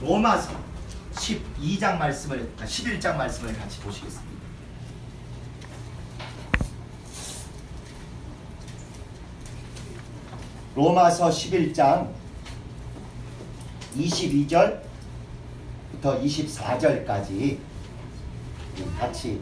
로마서 12장 말씀을 11장 말씀을 같이 보시겠습니다. 로마서 11장 22절부터 24절까지 같이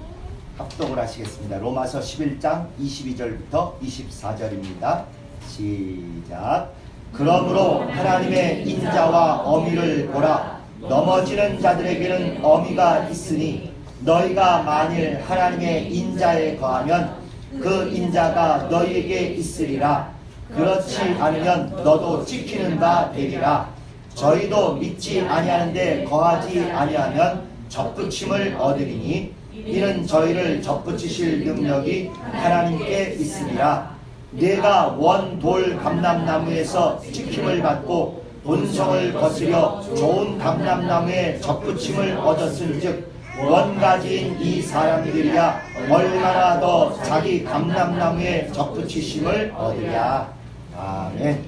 합독을 하시겠습니다. 로마서 11장 22절부터 24절입니다. 시작. 그러므로 하나님의 인자와 어미를 보라. 넘어지는 자들에게는 어미가 있으니 너희가 만일 하나님의 인자에 거하면 그 인자가 너희에게 있으리라. 그렇지 않으면 너도 찍히는 바 되리라. 저희도 믿지 아니하는데 거하지 아니하면 접붙임을 얻으리니 이는 저희를 접붙이실 능력이 하나님께 있으리라. 내가 원돌 감람나무에서 찍힘을 받고 본성을 거스려 좋은 감람나무에 접붙임을 얻었은즉 원가지인 이 사람들이야 얼마나 더 자기 감람나무에 접붙이심을 얻으랴. 아멘.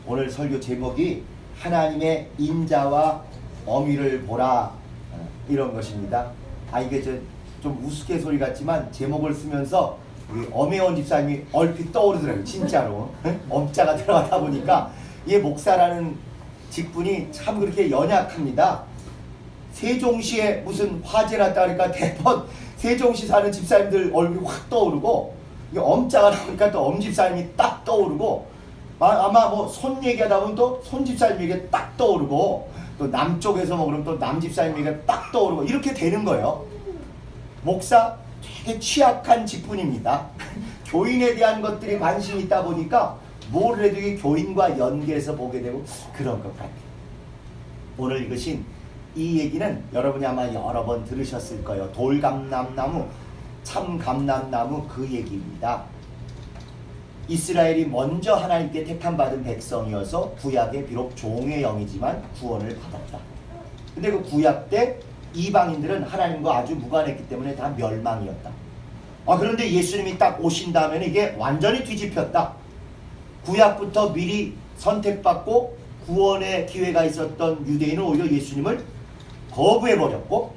오늘 설교 제목이 하나님의 인자와 어미를 보라, 이런 것입니다. 이게 좀 우스갯소리 같지만 제목을 쓰면서 엄혜원 집사님이 얼핏 떠오르더라고요. 진짜로 엄자가 들어가다 보니까 이 목사라는 직분이 참 그렇게 연약합니다. 세종시에 무슨 화재 났다 그러니까 대번 세종시 사는 집사님들 얼굴이 확 떠오르고, 엄자가 나오니까 또 엄집사님이 딱 떠오르고, 아마 뭐 손 얘기하다 보면 또 손집사님 얘기가 딱 떠오르고, 또 남쪽에서 뭐 그러면 또 남집사님 얘기가 딱 떠오르고, 이렇게 되는 거예요. 목사 되게 취약한 직분입니다. 교인에 대한 것들이 관심이 있다 보니까 뭘 해도 이게 교인과 연계해서 보게 되고 그런 것 같아요. 오늘 읽으신 이 얘기는 여러분이 아마 여러 번 들으셨을 거예요. 돌감람나무, 참감람나무, 그 얘기입니다. 이스라엘이 먼저 하나님께 택함받은 백성이어서 구약에 비록 종의 영이지만 구원을 받았다. 근데 그 구약 때 이방인들은 하나님과 아주 무관했기 때문에 다 멸망이었다. 그런데 예수님이 딱 오신 다음에는 이게 완전히 뒤집혔다. 구약부터 미리 선택받고 구원의 기회가 있었던 유대인은 오히려 예수님을 거부해버렸고,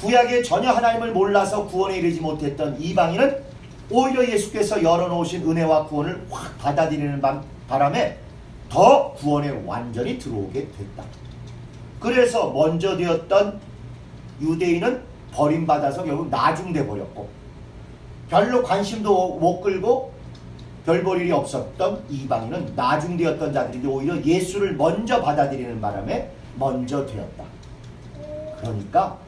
구약에 전혀 하나님을 몰라서 구원에 이르지 못했던 이방인은 오히려 예수께서 열어놓으신 은혜와 구원을 확 받아들이는 바람에 더 구원에 완전히 들어오게 됐다. 그래서 먼저 되었던 유대인은 버림받아서 결국 나중돼 버렸고, 별로 관심도 못 끌고 별 볼 일이 없었던 이방인은 나중되었던 자들인데 오히려 예수를 먼저 받아들이는 바람에 먼저 되었다. 그러니까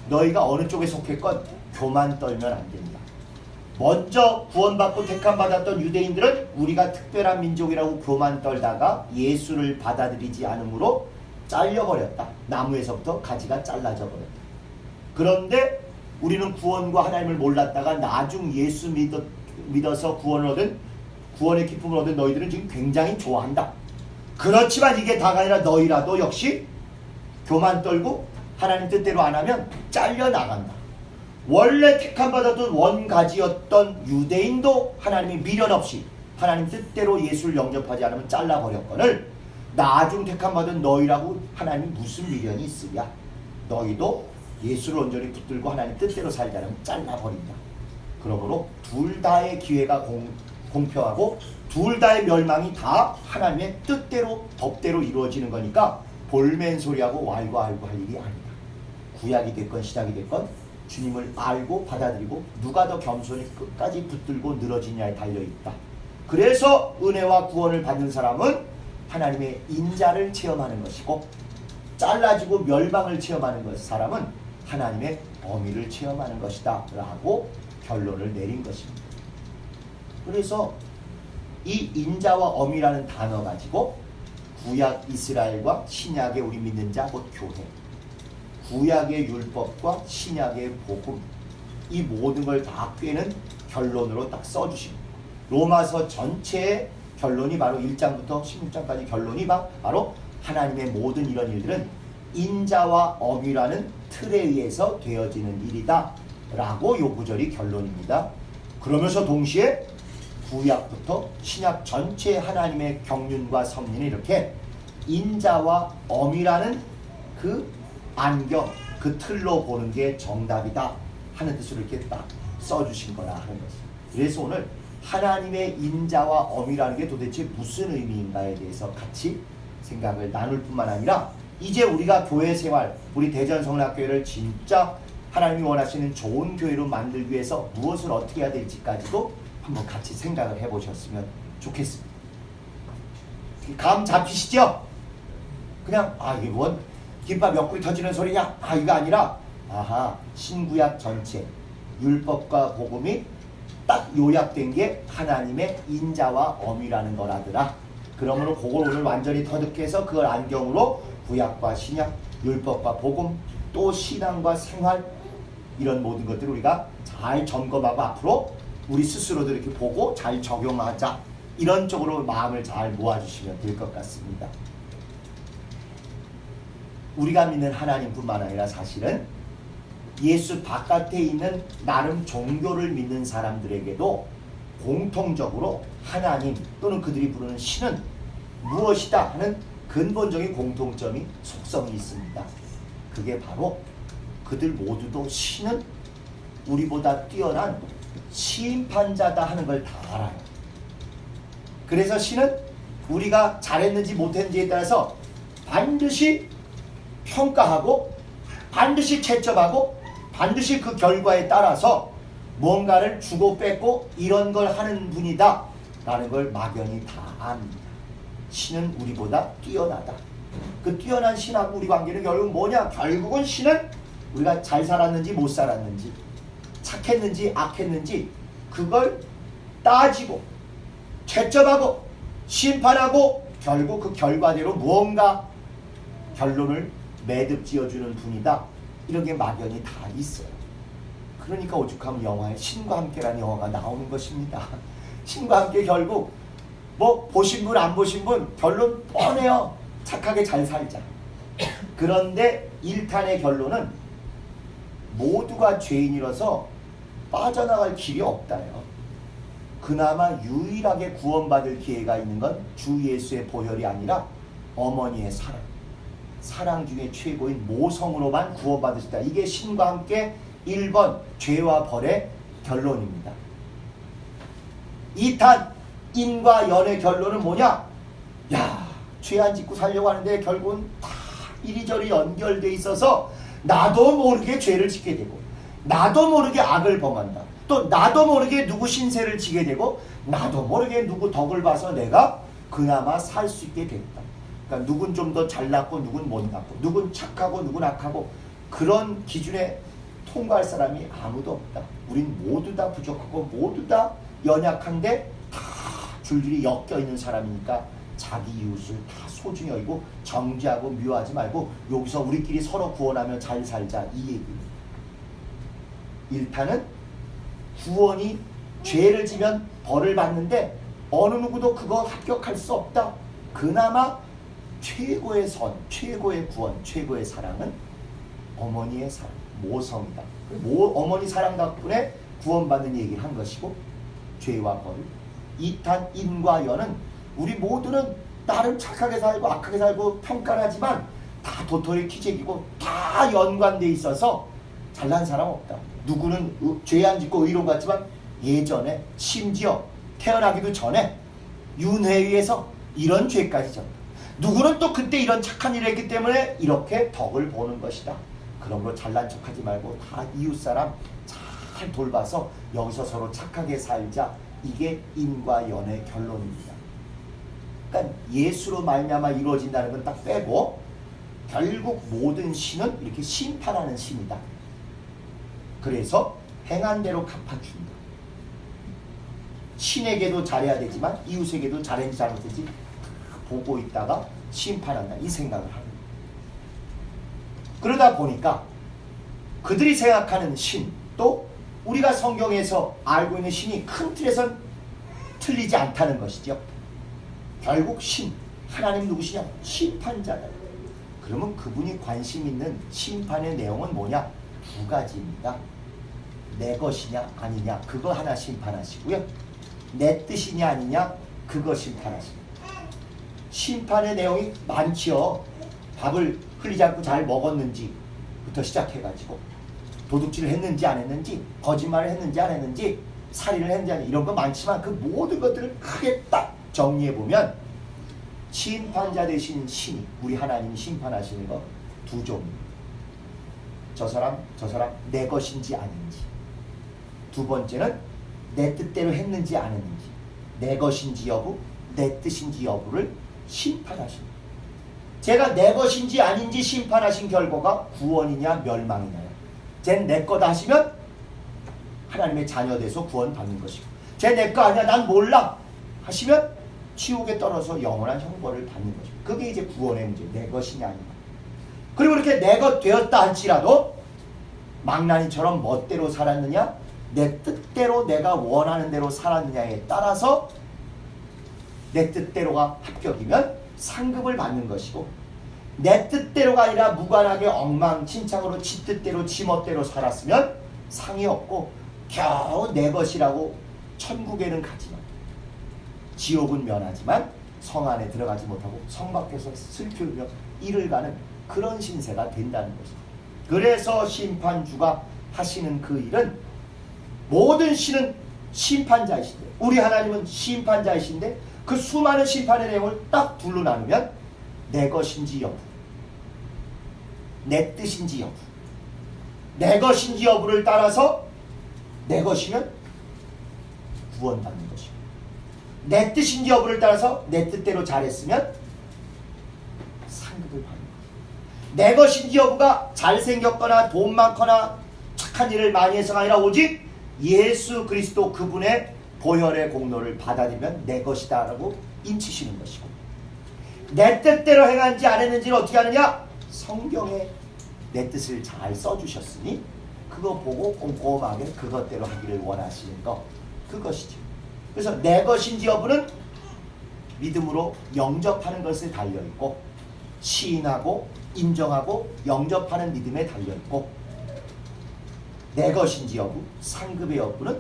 너희가 어느 쪽에 속했건 교만 떨면 안 됩니다. 먼저 구원받고 택함받았던 유대인들은 우리가 특별한 민족이라고 교만 떨다가 예수를 받아들이지 않으므로 잘려버렸다. 나무에서부터 가지가 잘라져 버렸다. 그런데 우리는 구원과 하나님을 몰랐다가 나중 예수 믿어서 구원의 기쁨을 얻은 너희들은 지금 굉장히 좋아한다. 그렇지만 이게 다가 아니라 너희라도 역시 교만 떨고 하나님 뜻대로 안 하면 잘려나간다. 원래 택함받았던 원가지였던 유대인도 하나님이 미련 없이 하나님 뜻대로 예수를 영접하지 않으면 잘라버렸거늘 나중 택함받은 너희라고 하나님이 무슨 미련이 있으랴. 너희도 예수를 온전히 붙들고 하나님 뜻대로 살지 않으면 잘라버린다. 그러므로 둘 다의 기회가 공평하고 둘 다의 멸망이 다 하나님의 뜻대로 법대로 이루어지는 거니까 볼멘 소리하고 왈가왈부 할 일이 아니다. 구약이 됐건 신약이 됐건 주님을 알고 받아들이고 누가 더 겸손히 끝까지 붙들고 늘어지냐에 달려있다. 그래서 은혜와 구원을 받는 사람은 하나님의 인자를 체험하는 것이고, 잘라지고 멸망을 체험하는 사람은 하나님의 어미를 체험하는 것이다 라고 결론을 내린 것입니다. 그래서 이 인자와 어미라는 단어 가지고 구약 이스라엘과 신약의 우리 믿는 자 곧 교회, 구약의 율법과 신약의 복음, 이 모든 걸 다 꿰는 결론으로 딱 써주십니다. 로마서 전체의 결론이 바로 1장부터 16장까지 결론이 바로 하나님의 모든 이런 일들은 인자와 어미라는 틀에 의해서 되어지는 일이다 라고 요 구절이 결론입니다. 그러면서 동시에 구약부터 신약 전체의 하나님의 경륜과 섭리는 이렇게 인자와 엄이라는 그 안경, 그 틀로 보는 게 정답이다 하는 뜻으로 이렇게 딱 써주신 거라 하는 것이. 그래서 오늘 하나님의 인자와 엄이라는 게 도대체 무슨 의미인가에 대해서 같이 생각을 나눌 뿐만 아니라 이제 우리가 교회 생활, 우리 대전성락교회를 진짜 하나님이 원하시는 좋은 교회로 만들기 위해서 무엇을 어떻게 해야 될지까지도 한번 같이 생각을 해보셨으면 좋겠습니다. 감 잡히시죠? 그냥 이게 뭔 김밥 옆구리 터지는 소리냐? 이거 아니라 신구약 전체 율법과 복음이 딱 요약된 게 하나님의 인자와 엄이라는 거라더라. 그러므로 그걸 오늘 완전히 터득해서 그걸 안경으로 구약과 신약, 율법과 복음, 또 신앙과 생활 이런 모든 것들을 우리가 잘 점검하고 앞으로 우리 스스로도 이렇게 보고 잘 적용하자. 이런 쪽으로 마음을 잘 모아주시면 될 것 같습니다. 우리가 믿는 하나님뿐만 아니라 사실은 예수 바깥에 있는 나름 종교를 믿는 사람들에게도 공통적으로 하나님 또는 그들이 부르는 신은 무엇이다 하는 근본적인 공통점이 속성이 있습니다. 그게 바로 그들 모두도 신은 우리보다 뛰어난 심판자다 하는 걸 다 알아요. 그래서 신은 우리가 잘했는지 못했는지에 따라서 반드시 평가하고 반드시 채점하고 반드시 그 결과에 따라서 뭔가를 주고 뺏고 이런 걸 하는 분이다 라는 걸 막연히 다 압니다. 신은 우리보다 뛰어나다. 그 뛰어난 신하고 우리 관계는 결국 뭐냐? 결국은 신은 우리가 잘 살았는지 못 살았는지 착했는지 악했는지 그걸 따지고 채점하고 심판하고 결국 그 결과대로 무언가 결론을 매듭 지어주는 분이다. 이런 게 막연히 다 있어요. 그러니까 오죽하면 영화에 신과 함께라는 영화가 나오는 것입니다. 신과 함께 결국 뭐 보신 분 안 보신 분 결론 뻔해요. 착하게 잘 살자. 그런데 1탄의 결론은 모두가 죄인이라서 빠져나갈 길이 없다요. 그나마 유일하게 구원받을 기회가 있는 건 주 예수의 보혈이 아니라 어머니의 사랑 중에 최고인 모성으로만 구원받을 수 있다. 이게 신과 함께 1번 죄와 벌의 결론입니다. 2탄 인과 연의 결론은 뭐냐? 죄 안 짓고 살려고 하는데 결국은 다 이리저리 연결돼 있어서 나도 모르게 죄를 짓게 되고 나도 모르게 악을 범한다. 또 나도 모르게 누구 신세를 지게 되고 나도 모르게 누구 덕을 봐서 내가 그나마 살 수 있게 됐다. 그러니까 누군 좀 더 잘났고 누군 못났고 누군 착하고 누군 악하고 그런 기준에 통과할 사람이 아무도 없다. 우린 모두 다 부족하고 모두 다 연약한데 다 줄줄이 엮여있는 사람이니까 자기 이웃을 다 소중히 여기고 정죄하고 미워하지 말고 여기서 우리끼리 서로 구원하며 잘 살자 이 얘기입니다. 1탄은 구원이 죄를 지면 벌을 받는데 어느 누구도 그거 합격할 수 없다. 그나마 최고의 선, 최고의 구원, 최고의 사랑은 어머니의 사랑, 모성이다. 어머니 사랑 덕분에 구원받는 얘기를 한 것이고 죄와 벌. 2탄 인과 연은 우리 모두는 나름 착하게 살고 악하게 살고 평가를 하지만 다 도토리 키재기고 다 연관돼 있어서 잘난 사람 없다. 누구는 죄 안 짓고 의로운 것 같지만 예전에 심지어 태어나기도 전에 윤회위에서 이런 죄까지 졌다. 누구는 또 그때 이런 착한 일을 했기 때문에 이렇게 덕을 보는 것이다. 그런 거 잘난 척하지 말고 다 이웃사람 잘 돌봐서 여기서 서로 착하게 살자. 이게 인과 연의 결론입니다. 그러니까 예수로 말미암아 이루어진다는 건 딱 빼고 결국 모든 신은 이렇게 심판하는 신이다. 그래서 행한 대로 갚아준다. 신에게도 잘해야 되지만 이웃에게도 잘했는지 잘못했는지 보고 있다가 심판한다. 이 생각을 합니다. 그러다 보니까 그들이 생각하는 신, 또 우리가 성경에서 알고 있는 신이 큰 틀에선 틀리지 않다는 것이죠. 결국 신, 하나님 누구시냐? 심판자다. 그러면 그분이 관심 있는 심판의 내용은 뭐냐? 두 가지입니다. 내 것이냐 아니냐 그거 하나 심판하시고요. 내 뜻이냐 아니냐 그거 심판하십니다. 심판의 내용이 많지요. 밥을 흘리지 않고 잘 먹었는지부터 시작해가지고 도둑질을 했는지 안 했는지, 거짓말을 했는지 안 했는지, 살인을 했는지 안 했는지, 이런 거 많지만 그 모든 것들을 크게 딱 정리해보면 심판자 되신 신이, 우리 하나님이 심판하시는 거 두 종류. 저 사람 내 것인지 아닌지. 두 번째는 내 뜻대로 했는지 안 했는지, 내 것인지 여부, 내 뜻인지 여부를 심판하십니다. 제가 내 것인지 아닌지 심판하신 결과가 구원이냐 멸망이냐요. 쟨 내 거다 하시면 하나님의 자녀 돼서 구원 받는 것이고, 쟤 내 거 아니야 난 몰라 하시면 지옥에 떨어져 영원한 형벌을 받는 것이고, 그게 이제 구원의 문제. 내 것이냐 아니냐. 그리고 이렇게 내 것 되었다 할지라도 망나니처럼 멋대로 살았느냐, 내 뜻대로 내가 원하는 대로 살았느냐에 따라서 내 뜻대로가 합격이면 상급을 받는 것이고, 내 뜻대로가 아니라 무관하게 엉망진창으로 지 뜻대로 지 멋대로 살았으면 상이 없고 겨우 내 것이라고 천국에는 가지만 지옥은 면하지만 성 안에 들어가지 못하고 성 밖에서 슬피 울며 이를 가는 그런 신세가 된다는 것입니다. 그래서 심판주가 하시는 그 일은, 모든 신은 심판자이신데, 우리 하나님은 심판자이신데, 그 수많은 심판의 내용을 딱 둘로 나누면 내 것인지 여부, 내 뜻인지 여부, 내 것인지 여부를 따라서 내 것이면 구원받는 것이고, 내 뜻인지 여부를 따라서 내 뜻대로 잘했으면 상급을 받는 것이고, 내 것인지 여부가 잘생겼거나 돈 많거나 착한 일을 많이 해서가 아니라 오직 예수 그리스도 그분의 보혈의 공로를 받아들이면 내 것이다 라고 인치시는 것이고, 내 뜻대로 행한지 안 했는지를 어떻게 하느냐? 성경에 내 뜻을 잘 써주셨으니 그거 보고 꼼꼼하게 그것대로 하기를 원하시는 것, 그것이죠. 그래서 내 것인지 여부는 믿음으로 영접하는 것에 달려있고, 시인하고 인정하고 영접하는 믿음에 달려있고, 내 것인지 여부, 상급의 여부는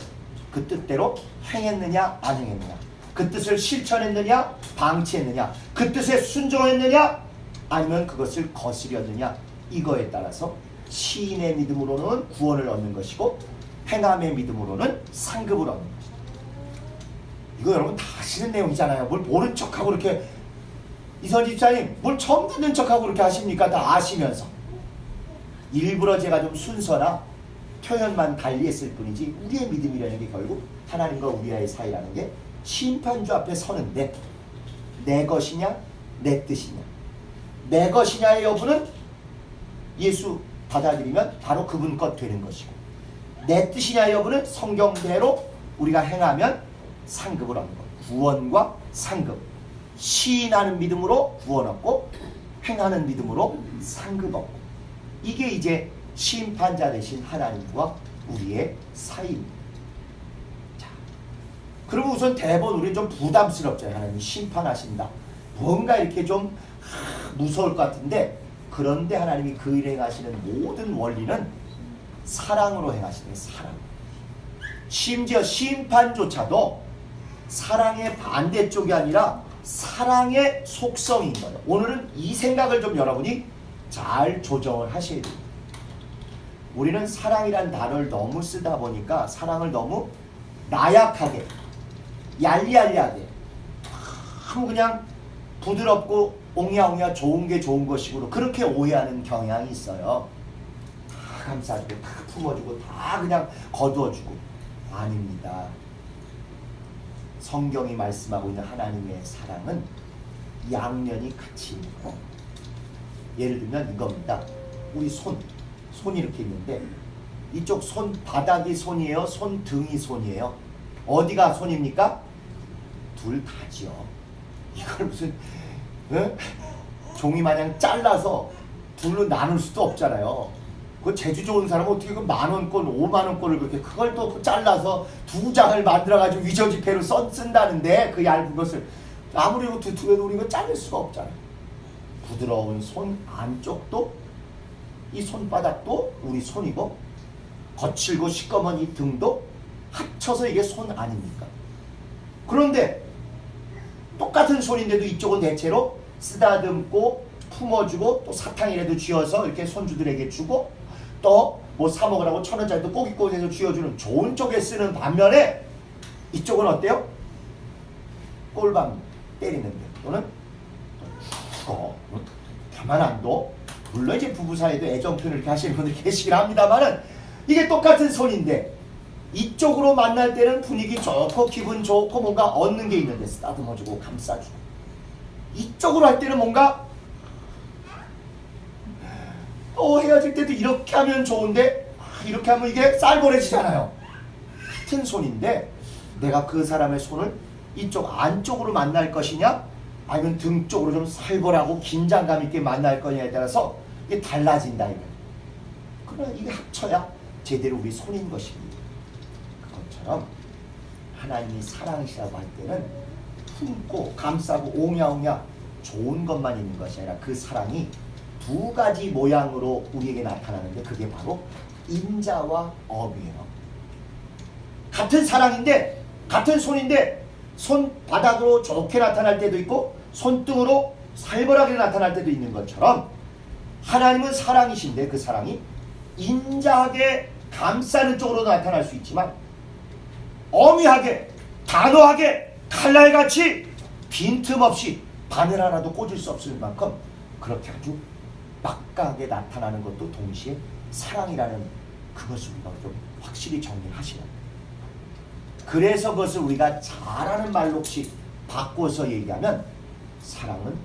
그 뜻대로 행했느냐 안 행했느냐, 그 뜻을 실천했느냐 방치했느냐, 그 뜻에 순종했느냐 아니면 그것을 거스렸느냐, 이거에 따라서 시인의 믿음으로는 구원을 얻는 것이고 행함의 믿음으로는 상급을 얻는 것이다. 이거 여러분 다 아시는 내용이잖아요. 뭘 모른 척하고 이렇게, 이선지 집사님 뭘 처음 듣는 척하고 그렇게 하십니까? 다 아시면서. 일부러 제가 좀 순서나 표현만 달리했을 뿐이지 우리의 믿음이라는 게 결국 하나님과 우리와의 사이라는 게 심판주 앞에 서는데, 내 것이냐 내 뜻이냐, 내 것이냐의 여부는 예수 받아들이면 바로 그분 것 되는 것이고, 내 뜻이냐의 여부는 성경대로 우리가 행하면 상급을 얻는 것. 구원과 상급. 시인하는 믿음으로 구원 얻고 행하는 믿음으로 상급 얻고, 이게 이제 심판자 되신 하나님과 우리의 사이입니다. 자, 그러면 우선 대본 우리 좀 부담스럽잖아요. 하나님 심판하신다. 뭔가 이렇게 좀 무서울 것 같은데, 그런데 하나님이 그 일을 행하시는 모든 원리는 사랑으로 행하시는, 사랑. 심지어 심판조차도 사랑의 반대쪽이 아니라 사랑의 속성인 거예요. 오늘은 이 생각을 좀 여러분이 잘 조정을 하셔야 됩니다. 우리는 사랑이란 단어를 너무 쓰다 보니까 사랑을 너무 나약하게, 얄리얄리하게, 너무 그냥 부드럽고 옹야옹야 좋은 게 좋은 것식으로 그렇게 오해하는 경향이 있어요. 다 감싸주고 다 품어주고 다 그냥 거두어주고. 아닙니다. 성경이 말씀하고 있는 하나님의 사랑은 양면이 같이 있는 거. 예를 들면 이겁니다. 우리 손이 이렇게 있는데, 이쪽 손 바닥이 손이에요? 손등이 손이에요? 어디가 손입니까? 둘 다지요. 이걸 무슨 종이 마냥 잘라서 둘로 나눌 수도 없잖아요. 그 재주 좋은 사람은 어떻게 그 10,000권, 50,000권을 그렇게 그걸 또 잘라서 2장을 만들어가지고 위조지폐로 쓴다는데, 그 얇은 것을 아무리 이거 두툼해도 우리 이거 자를 수가 없잖아요. 부드러운 손 안쪽도, 이 손바닥도 우리 손이고, 거칠고 시꺼먼 이 등도 합쳐서 이게 손 아닙니까? 그런데 똑같은 손인데도 이쪽은 대체로 쓰다듬고 품어주고 또 사탕이라도 쥐어서 이렇게 손주들에게 주고 또 뭐 사 먹으라고 1,000원짜리도 꼬깃꼬깃해서 쥐어주는 좋은 쪽에 쓰는 반면에 이쪽은 어때요? 꼴방 때리는데 또는 죽어 가만 안 둬. 물론 이제 부부 사이에도 애정 표현을 이렇게 하시는 분들 계시긴 합니다만은 이게 똑같은 손인데 이쪽으로 만날 때는 분위기 좋고 기분 좋고 뭔가 얻는 게 있는데 쓰다듬어주고 감싸주고, 이쪽으로 할 때는 뭔가 헤어질 때도 이렇게 하면 좋은데 이렇게 하면 이게 쌀벌해지잖아요. 같은 손인데 내가 그 사람의 손을 이쪽 안쪽으로 만날 것이냐 아니면 등 쪽으로 좀 살벌하고 긴장감 있게 만날 거냐에 따라서 이게 달라진다 이거예요. 그러나 이게 합쳐야 제대로 우리 손인 것입니다. 그것처럼 하나님이 사랑이시라고 할 때는 품고 감싸고 옹야옹야 좋은 것만 있는 것이 아니라 그 사랑이 두 가지 모양으로 우리에게 나타나는데 그게 바로 인자와 엄이에요. 같은 사랑인데 같은 손인데 손바닥으로 좋게 나타날 때도 있고 손등으로 살벌하게 나타날 때도 있는 것처럼 하나님은 사랑이신데 그 사랑이 인자하게 감싸는 쪽으로 나타날 수 있지만 엄하게 단호하게 칼날같이 빈틈없이 바늘 하나도 꽂을 수 없을 만큼 그렇게 아주 막강하게 나타나는 것도 동시에 사랑이라는 그것을 우리가 좀 확실히 정리하시는 거예요. 그래서 그것을 우리가 잘하는 말로 혹시 바꿔서 얘기하면 사랑은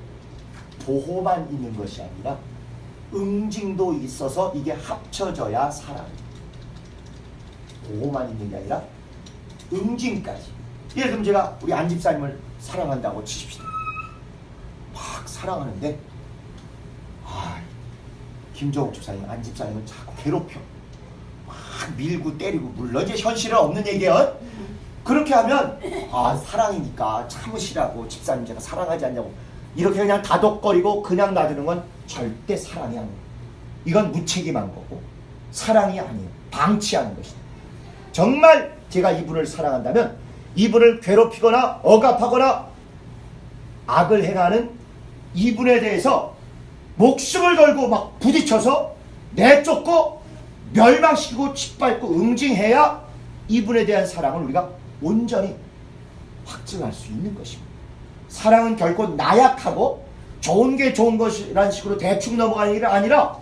보호만 있는 것이 아니라 응징도 있어서 이게 합쳐져야 사랑이에요. 보호만 있는 게 아니라 응징까지. 예를 들면 제가 우리 안 집사님을 사랑한다고 치십시다. 막 사랑하는데 김정욱 집사님, 안 집사님은 자꾸 괴롭혀. 막 밀고 때리고. 물론 이제 현실은 없는 얘기예요. 그렇게 하면 사랑이니까 참으시라고 집사님 제가 사랑하지 않냐고 이렇게 그냥 다독거리고 그냥 놔두는 건 절대 사랑이 아니에요. 이건 무책임한 거고 사랑이 아니에요. 방치하는 것이다. 정말 제가 이분을 사랑한다면 이분을 괴롭히거나 억압하거나 악을 행하는 이분에 대해서 목숨을 걸고 막 부딪혀서 내쫓고 멸망시키고 짓밟고 응징해야 이분에 대한 사랑을 우리가 온전히 확증할 수 있는 것입니다. 사랑은 결코 나약하고 좋은 게 좋은 것이라는 식으로 대충 넘어가는 게 아니라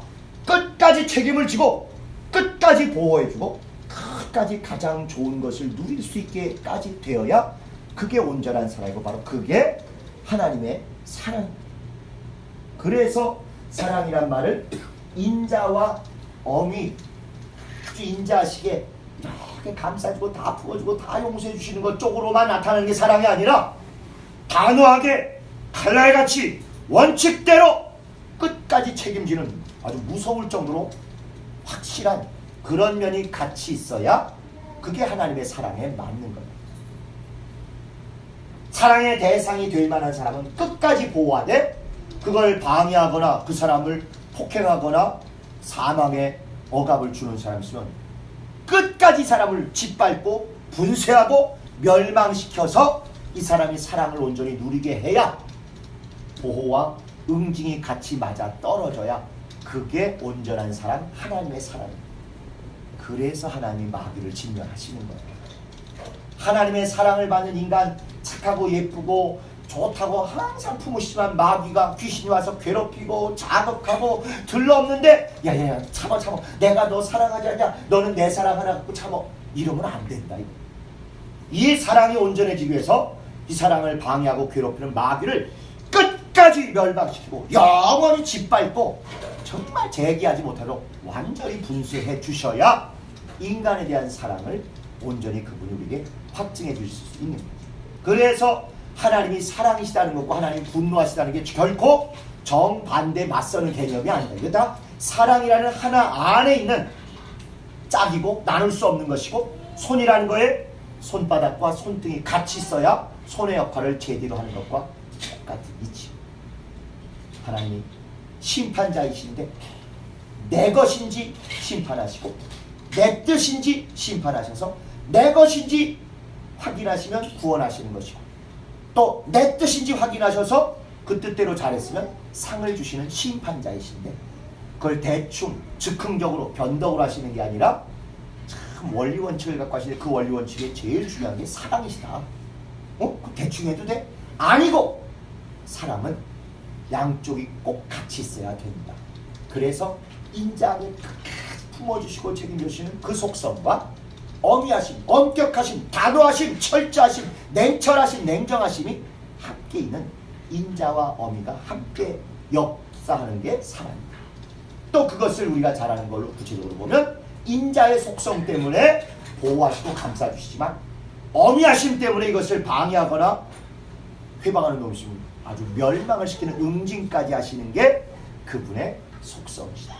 끝까지 책임을 지고 끝까지 보호해주고 끝까지 가장 좋은 것을 누릴 수 있게까지 되어야 그게 온전한 사랑이고 바로 그게 하나님의 사랑입니다. 그래서 사랑이란 말을 인자와 엄이 아주 인자하시게 이렇게 감싸주고 다 품어주고 다 용서해 주시는 것 쪽으로만 나타나는 게 사랑이 아니라 단호하게 칼날같이 원칙대로 끝까지 책임지는 아주 무서울 정도로 확실한 그런 면이 같이 있어야 그게 하나님의 사랑에 맞는 겁니다. 사랑의 대상이 될 만한 사람은 끝까지 보호하되 그걸 방해하거나 그 사람을 폭행하거나 사망의 억압을 주는 사람이 있으면 끝까지 사람을 짓밟고 분쇄하고 멸망시켜서 이 사람이 사랑을 온전히 누리게 해야 보호와 응징이 같이 맞아 떨어져야 그게 온전한 사랑, 하나님의 사랑입니다. 그래서 하나님이 마귀를 진멸하시는 거예요. 하나님의 사랑을 받는 인간 착하고 예쁘고 좋다고 항상 품으시지만 마귀가 귀신이 와서 괴롭히고 자극하고 들러없는데 야야야 참아 내가 너 사랑하지 않냐 너는 내 사랑 하나 갖고 참아 이러면 안 된다. 이 사랑이 온전해지기 위해서 이 사랑을 방해하고 괴롭히는 마귀를 끝까지 멸망시키고 영원히 짓밟고 정말 재기하지 못하도록 완전히 분쇄해 주셔야 인간에 대한 사랑을 온전히 그분이 우리에게 확증해 주실 수 있는 거죠. 그래서 하나님이 사랑이시다는 것과 하나님 분노하시다는 게 결코 정반대 맞서는 개념이 아니다. 이거 다 사랑이라는 하나 안에 있는 짝이고 나눌 수 없는 것이고 손이라는 거에 손바닥과 손등이 같이 있어야 손의 역할을 제대로 하는 것과 똑같은 이치. 하나님이 심판자이신데 내 것인지 심판하시고 내 뜻인지 심판하셔서 내 것인지 확인하시면 구원하시는 것이고 또 내 뜻인지 확인하셔서 그 뜻대로 잘했으면 상을 주시는 심판자이신데 그걸 대충 즉흥적으로 변덕을 하시는 게 아니라 참 원리 원칙을 갖고 하시는데 그 원리 원칙에 제일 중요한 게 사랑이시다. 그 대충 해도 돼? 아니고 사랑은 양쪽이 꼭 같이 있어야 됩니다. 그래서 인자하게 끝까지 품어주시고 책임져주시는 그 속성과 엄히하심, 엄격하심, 단호하심, 철저하심, 냉철하심, 냉정하심이 함께 있는 인자와 어미가 함께 역사하는 게 사랑입니다. 또 그것을 우리가 잘 아는 걸로 구체적으로 보면 인자의 속성 때문에 보호하시고 감싸주시지만 어미하심 때문에 이것을 방해하거나 회방하는 놈이시면 아주 멸망을 시키는 응징까지 하시는 게 그분의 속성이시다.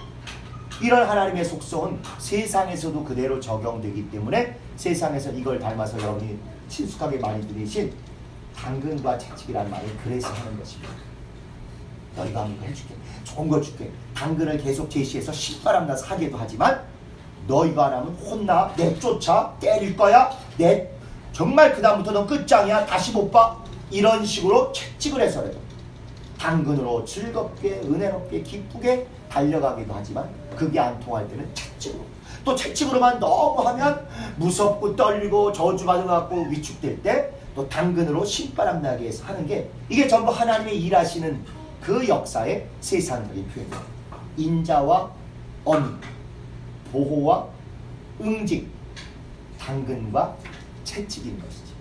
이런 하나님의 속성은 세상에서도 그대로 적용되기 때문에 세상에서 이걸 닮아서 여러분이 친숙하게 많이 들으신 당근과 채찍이라는 말을 그래서 하는 것입니다. 너희가 하는 거 해줄게. 좋은 거 줄게. 당근을 계속 제시해서 신바람 나서 하기도 하지만 너희가 안 하면 혼나, 내쫓아, 때릴 거야. 정말 그 다음부터 넌 끝장이야. 다시 못 봐. 이런 식으로 채찍을 해서라도 당근으로 즐겁게 은혜롭게 기쁘게 달려가기도 하지만 그게 안 통할 때는 채찍으로 또 채찍으로만 너무 하면 무섭고 떨리고 저주받은 것 같고 위축될 때 또 당근으로 신바람 나게 해서 하는 게 이게 전부 하나님의 일하시는 그 역사의 세상적인 표현입니다. 인자와 어미, 보호와 응징, 당근과 채찍인 것이지.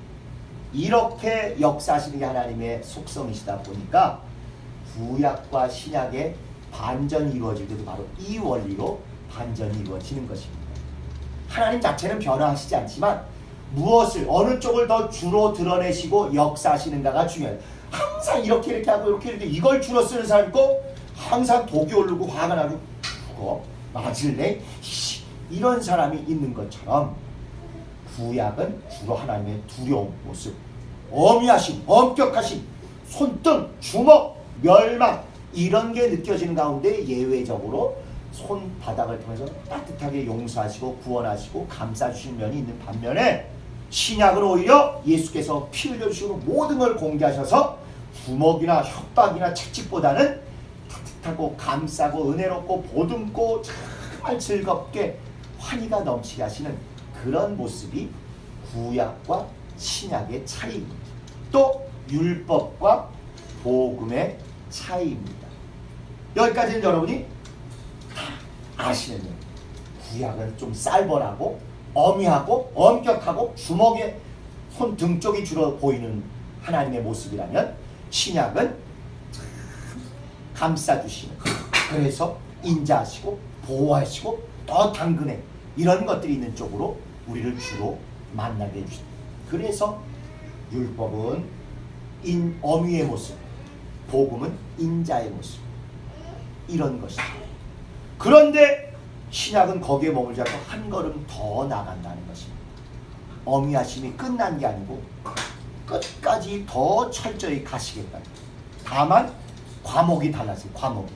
이렇게 역사하시는 게 하나님의 속성이시다 보니까 구약과 신약의 반전이 이루어질 때도 바로 이 원리로 반전이 이루어지는 것입니다. 하나님 자체는 변화하시지 않지만 무엇을 어느 쪽을 더 주로 드러내시고 역사하시는가가 중요해요. 항상 이렇게 하고 이렇게 이걸 주로 쓰는 사람 있고 항상 독이 오르고 화가 나고 죽어 맞을래? 이런 사람이 있는 것처럼 구약은 주로 하나님의 두려운 모습, 엄히하심, 엄격하심, 손등, 주먹, 멸망 이런 게 느껴지는 가운데 예외적으로 손바닥을 통해서 따뜻하게 용서하시고 구원하시고 감싸주시는 면이 있는 반면에 신약은 오히려 예수께서 피 흘려주시고 모든 걸 공개하셔서 주먹이나 협박이나 채찍보다는 따뜻하고 감싸고 은혜롭고 보듬고 정말 즐겁게 환희가 넘치게 하시는 그런 모습이 구약과 신약의 차이입니다. 또 율법과 복음의 차이입니다. 여기까지는 여러분이 다 아시는 거예요. 구약은 좀 쌀벌하고 엄히하고 엄격하고 주먹에 손등 쪽이 주로 보이는 하나님의 모습이라면 신약은 감싸주시는 그래서 인자하시고 보호하시고 더 당근에 이런 것들이 있는 쪽으로 우리를 주로 만나게 해주십니다. 그래서 율법은 어미의 모습, 복음은 인자의 모습 이런 것입니다. 그런데 신약은 거기에 머물지 않고 한 걸음 더 나간다는 것입니다. 어미하심이 끝난 게 아니고 끝까지 더 철저히 가시겠다. 다만 과목이 달라져요. 과목이.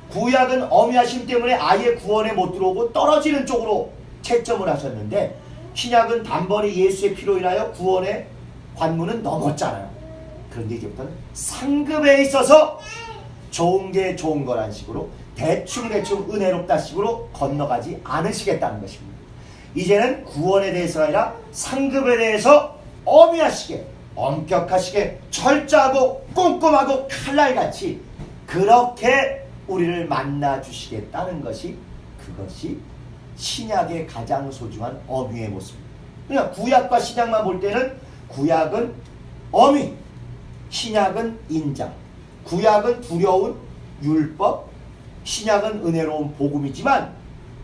구약은 어미하심 때문에 아예 구원에 못 들어오고 떨어지는 쪽으로 채점을 하셨는데 신약은 단번에 예수의 피로 인하여 구원의 관문은 넘었잖아요. 그런데 이제부터는 상급에 있어서 좋은 게 좋은 거란 식으로 대충 은혜롭다 식으로 건너가지 않으시겠다는 것입니다. 이제는 구원에 대해서가 아니라 상급에 대해서 엄히하시게 엄격하시게 철저하고 꼼꼼하고 칼날같이 그렇게 우리를 만나주시겠다는 것이 그것이 신약의 가장 소중한 어미의 모습입니다. 그러니까 구약과 신약만 볼 때는 구약은 어미, 신약은 인자, 구약은 두려운 율법, 신약은 은혜로운 복음이지만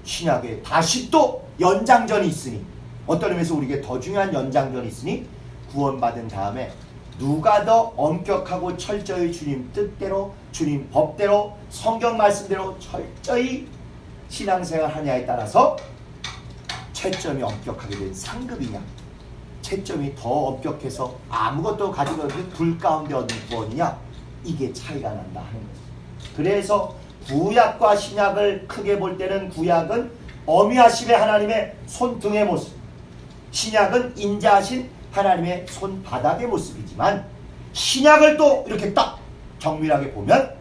신약에 다시 또 연장전이 있으니 어떤 의미에서 우리에게 더 중요한 연장전이 있으니 구원받은 다음에 누가 더 엄격하고 철저히 주님 뜻대로 주님 법대로 성경 말씀대로 철저히 신앙생활 하냐에 따라서 채점이 엄격하게 된 상급이냐 채점이 더 엄격해서 아무것도 가지고 없는 불 가운데 얻은 구원이냐 이게 차이가 난다 하는 거죠. 그래서 구약과 신약을 크게 볼 때는 구약은 어미하심의 하나님의 손등의 모습, 신약은 인자하신 하나님의 손바닥의 모습이지만 신약을 또 이렇게 딱 정밀하게 보면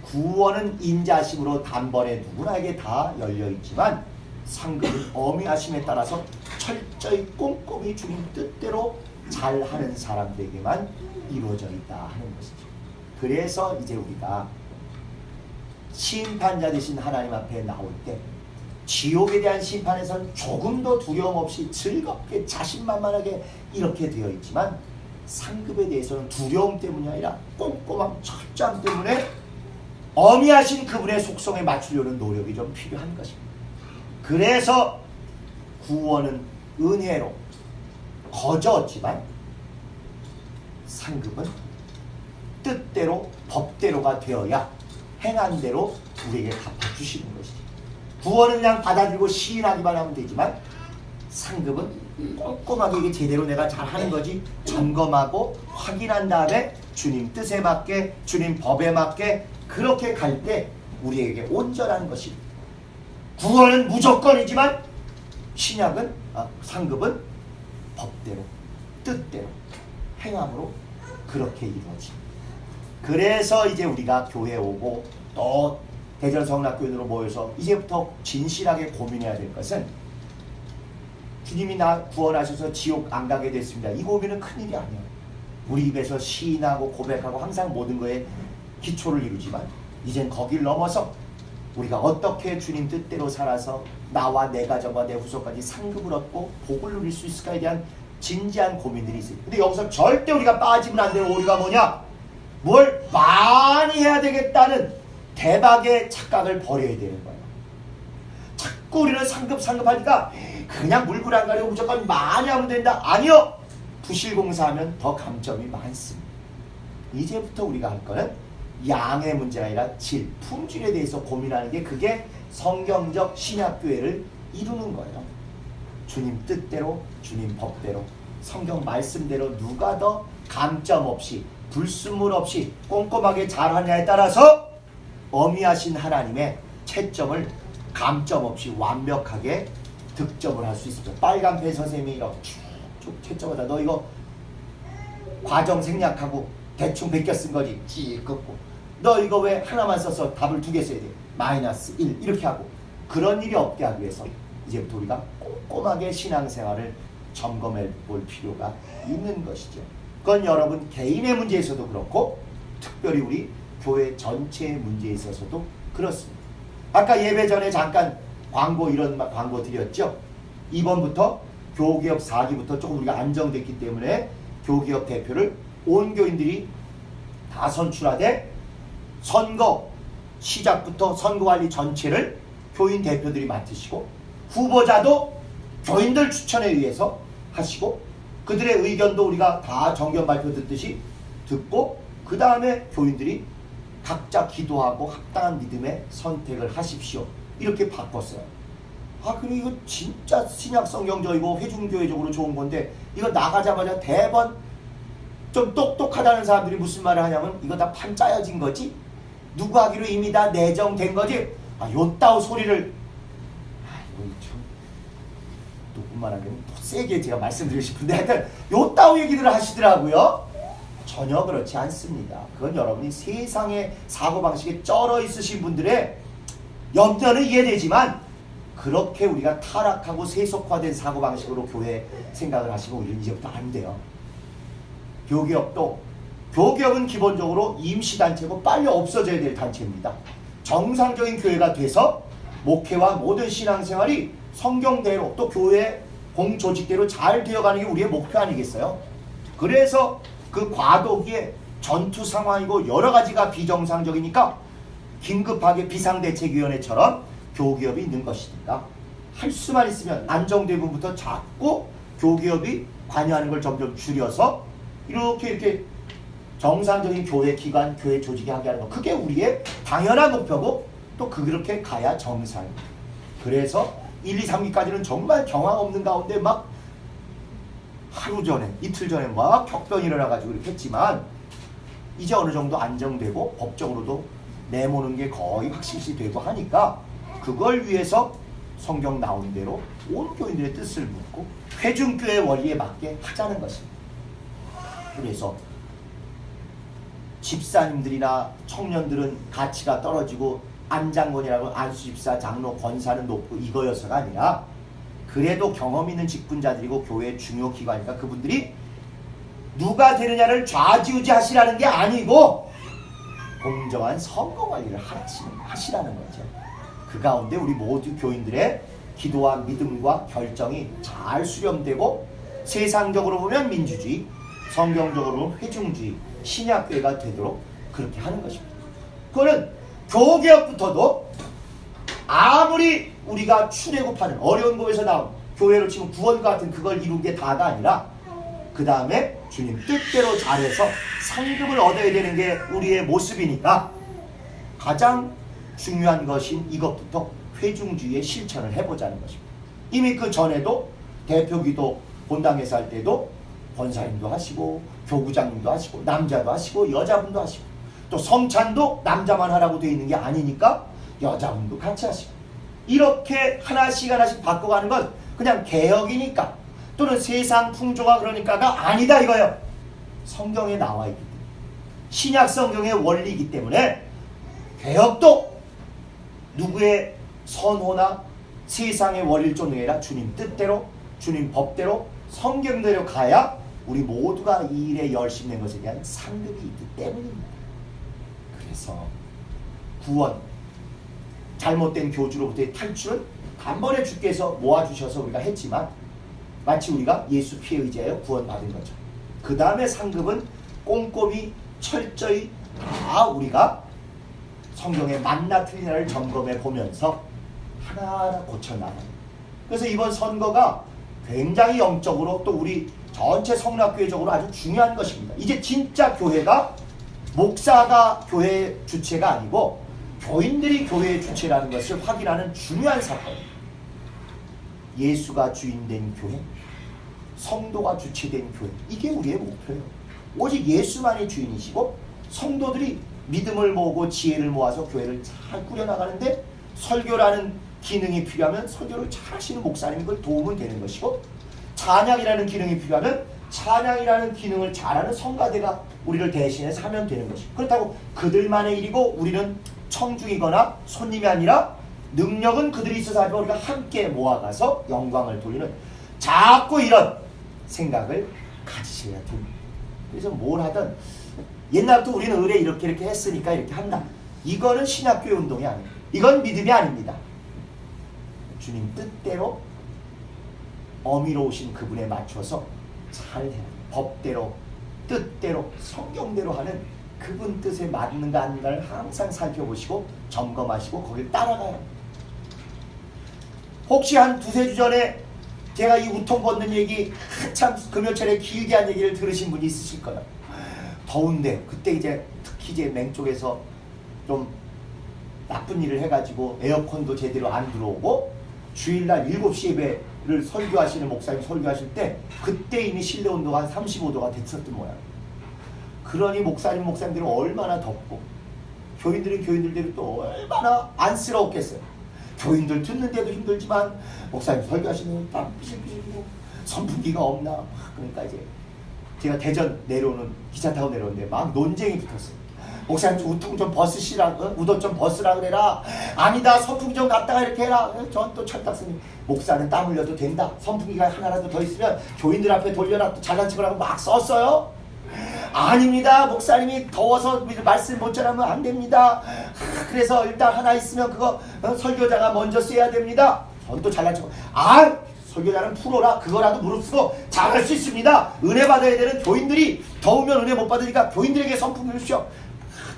구원은 인자심으로 단번에 누구나에게 다 열려있지만 상급은 어미하심에 따라서 철저히 꼼꼼히 주님 뜻대로 잘하는 사람들에게만 이루어져 있다 하는 것이죠. 그래서 이제 우리가 심판자 되신 하나님 앞에 나올 때 지옥에 대한 심판에선 조금도 두려움 없이 즐겁게 자신만만하게 이렇게 되어 있지만 상급에 대해서는 두려움 때문이 아니라 꼼꼼함 철저함 때문에 어미하신 그분의 속성에 맞추려는 노력이 좀 필요한 것입니다. 그래서 구원은 은혜로 거저었지만 상급은 뜻대로 법대로가 되어야 행한 대로 우리에게 갚아주시는 것이죠. 구원은 그냥 받아들이고 시인하기만 하면 되지만 상급은 꼼꼼하게 이게 제대로 내가 잘하는 거지 점검하고 확인한 다음에 주님 뜻에 맞게 주님 법에 맞게 그렇게 갈 때 우리에게 온전한 것입니다. 구원은 무조건이지만 신약은 상급은 법대로 뜻대로 행함으로 그렇게 이루어집니다. 그래서 이제 우리가 교회에 오고 또 대전성락교인으로 모여서 이제부터 진실하게 고민해야 될 것은 주님이 나 구원하셔서 지옥 안 가게 됐습니다. 이 고민은 큰일이 아니에요. 우리 입에서 시인하고 고백하고 항상 모든 거에 기초를 이루지만 이젠 거길 넘어서 우리가 어떻게 주님 뜻대로 살아서 나와 내 가정과 내 후손까지 상급을 얻고 복을 누릴 수 있을까에 대한 진지한 고민들이 있어요. 근데 여기서 절대 우리가 빠지면 안 되는 오류가 뭐냐? 뭘 많이 해야 되겠다는 대박의 착각을 버려야 되는 거예요. 자꾸 우리는 상급하니까 그냥 물불 안 가리고 무조건 많이 하면 된다. 아니요. 부실공사하면 더 감점이 많습니다. 이제부터 우리가 할 거는 양의 문제가 아니라 질, 품질에 대해서 고민하는 게 그게 성경적 신약교회를 이루는 거예요. 주님 뜻대로, 주님 법대로, 성경 말씀대로 누가 더 감점 없이 불순물 없이 꼼꼼하게 잘하냐에 따라서 어미하신 하나님의 채점을 감점 없이 완벽하게 득점을 할 수 있습니다. 빨간펜 선생님이 이렇게 쭉 채점하다 너 이거 과정 생략하고 대충 베껴 쓴 거지 찌 긋고 너 이거 왜 하나만 써서 답을 2개 써야 돼 -1 이렇게 하고 그런 일이 없게 하기 위해서 이제부터 우리가 꼼꼼하게 신앙생활을 점검해 볼 필요가 있는 것이죠. 그건 여러분 개인의 문제에서도 그렇고 특별히 우리 교회 전체의 문제에 있어서도 그렇습니다. 아까 예배 전에 잠깐 이런 광고 드렸죠. 이번부터 교개업 4기부터 조금 우리가 안정됐기 때문에 교개업 대표를 온 교인들이 다 선출하되 선거 시작부터 선거관리 전체를 교인 대표들이 맡으시고 후보자도 교인들 추천에 의해서 하시고 그들의 의견도 우리가 다 정견 발표 듣듯이 듣고 그 다음에 교인들이 각자 기도하고 합당한 믿음의 선택을 하십시오. 이렇게 바꿨어요. 그래 이거 진짜 신약 성경적이고 회중교회적으로 좋은 건데 이거 나가자마자 대번 좀 똑똑하다는 사람들이 무슨 말을 하냐면 이거 다 판 짜여진 거지? 누구 하기로 이미 다 내정된 거지? 요따오 소리를 이거 참 누구만 하면 더 세게 제가 말씀드리고 싶은데 하여튼 요따오 얘기들을 하시더라고요. 전혀 그렇지 않습니다. 그건 여러분이 세상의 사고방식에 쩔어 있으신 분들의 염려는 이해되지만 그렇게 우리가 타락하고 세속화된 사고방식으로 교회 생각을 하시면 우리는 이제부터 안 돼요. 교개업은 기본적으로 임시단체고 빨리 없어져야 될 단체입니다. 정상적인 교회가 돼서 목회와 모든 신앙생활이 성경대로 또 교회 공조직대로 잘 되어가는 게 우리의 목표 아니겠어요? 그래서 그 과도기에 전투 상황이고 여러 가지가 비정상적이니까 긴급하게 비상대책위원회처럼 교개업이 있는 것이니까 할 수만 있으면 안정대부부터 자꾸 교개업이 관여하는 걸 점점 줄여서 이렇게 정상적인 교회 기관, 교회 조직이 하게 하는 거 그게 우리의 당연한 목표고 또 그렇게 가야 정상입니다. 그래서 1, 2, 3기까지는 정말 경황 없는 가운데 막 하루 전에 이틀 전에 막 격변이 일어나가지고 이렇게 했지만 이제 어느 정도 안정되고 법적으로도 내모는 게 거의 확실시 되고 하니까 그걸 위해서 성경 나온 대로 온 교인들의 뜻을 묻고 회중교회 원리에 맞게 하자는 것입니다. 그래서 집사님들이나 청년들은 가치가 떨어지고 안장본이라고 안수집사, 장로, 권사는 높고 이거여서가 아니라 그래도 경험 있는 직분자들이고 교회의 중요 기관이니까 그분들이 누가 되느냐를 좌지우지 하시라는 게 아니고 공정한 선거 관리를 하시라는 거죠. 그 가운데 우리 모두 교인들의 기도와 믿음과 결정이 잘 수렴되고 세상적으로 보면 민주주의, 성경적으로 보면 회중주의, 신약교회가 되도록 그렇게 하는 것입니다. 그거는 교개혁부터도 아무리 우리가 출애굽하는 어려운 곳에서 나온 교회로 치면 구원과 같은 그걸 이룬 게 다가 아니라 그 다음에 주님 뜻대로 잘해서 상급을 얻어야 되는 게 우리의 모습이니까 가장 중요한 것인 이것부터 회중주의의 실천을 해보자는 것입니다. 이미 그 전에도 대표기도 본당에서 할 때도 권사님도 하시고 교구장님도 하시고 남자도 하시고 여자분도 하시고 또 성찬도 남자만 하라고 되어 있는 게 아니니까 여자분도 같이 하시고 이렇게 하나씩 하나씩 바꿔가는 건 그냥 개혁이니까 또는 세상 풍조가 그러니까가 아니다 이거예요. 성경에 나와 있기 때문에 신약 성경의 원리이기 때문에 개혁도 누구의 선호나 세상의 원리를 쫓는 게 아니라 주님 뜻대로 주님 법대로 성경대로 가야 우리 모두가 이 일에 열심히 낸 것에 대한 상급이 있기 때문입니다. 그래서 구원, 잘못된 교주로부터의 탈출은 단번에 주께서 모아주셔서 우리가 했지만 마치 우리가 예수 피에 의지하여 구원받은 거죠. 그 다음에 상급은 꼼꼼히 철저히 다 우리가 성경의 맞나 틀리나를 점검해 보면서 하나하나 고쳐나가는. 그래서 이번 선거가 굉장히 영적으로 또 우리 전체 성락교회적으로 아주 중요한 것입니다. 이제 진짜 교회가 목사가 교회 주체가 아니고 교인들이 교회의 주체라는 것을 확인하는 중요한 사건입니다. 예수가 주인된 교회, 성도가 주체된 교회, 이게 우리의 목표예요. 오직 예수만이 주인이시고 성도들이 믿음을 모으고 지혜를 모아서 교회를 잘 꾸려나가는데 설교라는 기능이 필요하면 설교를 잘 하시는 목사님이 그걸 도우면 되는 것이고 찬양이라는 기능이 필요하면 찬양이라는 기능을 잘하는 성가대가 우리를 대신해서 하면 되는 것이고 그렇다고 그들만의 일이고 우리는 청중이거나 손님이 아니라 능력은 그들이 있어서 하지만 우리가 함께 모아가서 영광을 돌리는 자꾸 이런 생각을 가지셔야 됩니다. 그래서 뭘 하든 옛날부터 우리는 의뢰 이렇게 했으니까 이렇게 한다. 이거는 신학교의 운동이 아니에요. 이건 믿음이 아닙니다. 주님 뜻대로 어미로우신 그분에 맞춰서 잘 해야 법대로 뜻대로 성경대로 하는 그분 뜻에 맞는가 아닌가를 항상 살펴보시고 점검하시고 거기를 따라가야 합니다. 혹시 한 두세 주 전에 제가 이 우통 벗는 얘기 한참 금요철에 길게 한 얘기를 들으신 분이 있으실 거예요. 더운데 그때 이제 특히 이제 맹쪽에서 좀 나쁜 일을 해가지고 에어컨도 제대로 안 들어오고 주일날 7시 예배를 설교하시는 목사님 설교하실 때 그때 이미 실내 온도가 한 35도가 됐었던 모양. 그러니 목사님들은 얼마나 덥고 교인들은 교인들대로 또 얼마나 안쓰러웠겠어요. 교인들 듣는데도 힘들지만 목사님 설교하시는 땀 삐질삐질고 선풍기가 없나. 그러니까 이제 제가 대전 내려오는 기차 타고 내려오는데 막 논쟁이 붙었어요. 목사님 우통 좀 벗으시라, 우도 좀 벗으라 그래라. 아니다, 선풍기 좀 갖다가 이렇게 해라. 전 또 철딱스님 목사는 땀 흘려도 된다. 선풍기가 하나라도 더 있으면 교인들 앞에 돌려라. 또 잘난 척을 하고 막 썼어요. 아닙니다. 목사님이 더워서 말씀 못 전하면 안 됩니다. 그래서 일단 하나 있으면 그거 설교자가 먼저 써야 됩니다. 전 또 잘난 척. 설교자는 프로라. 그거라도 무릅쓰고 잘할 수 있습니다. 은혜 받아야 되는 교인들이 더우면 은혜 못 받으니까 교인들에게 선풍기를 주십시오.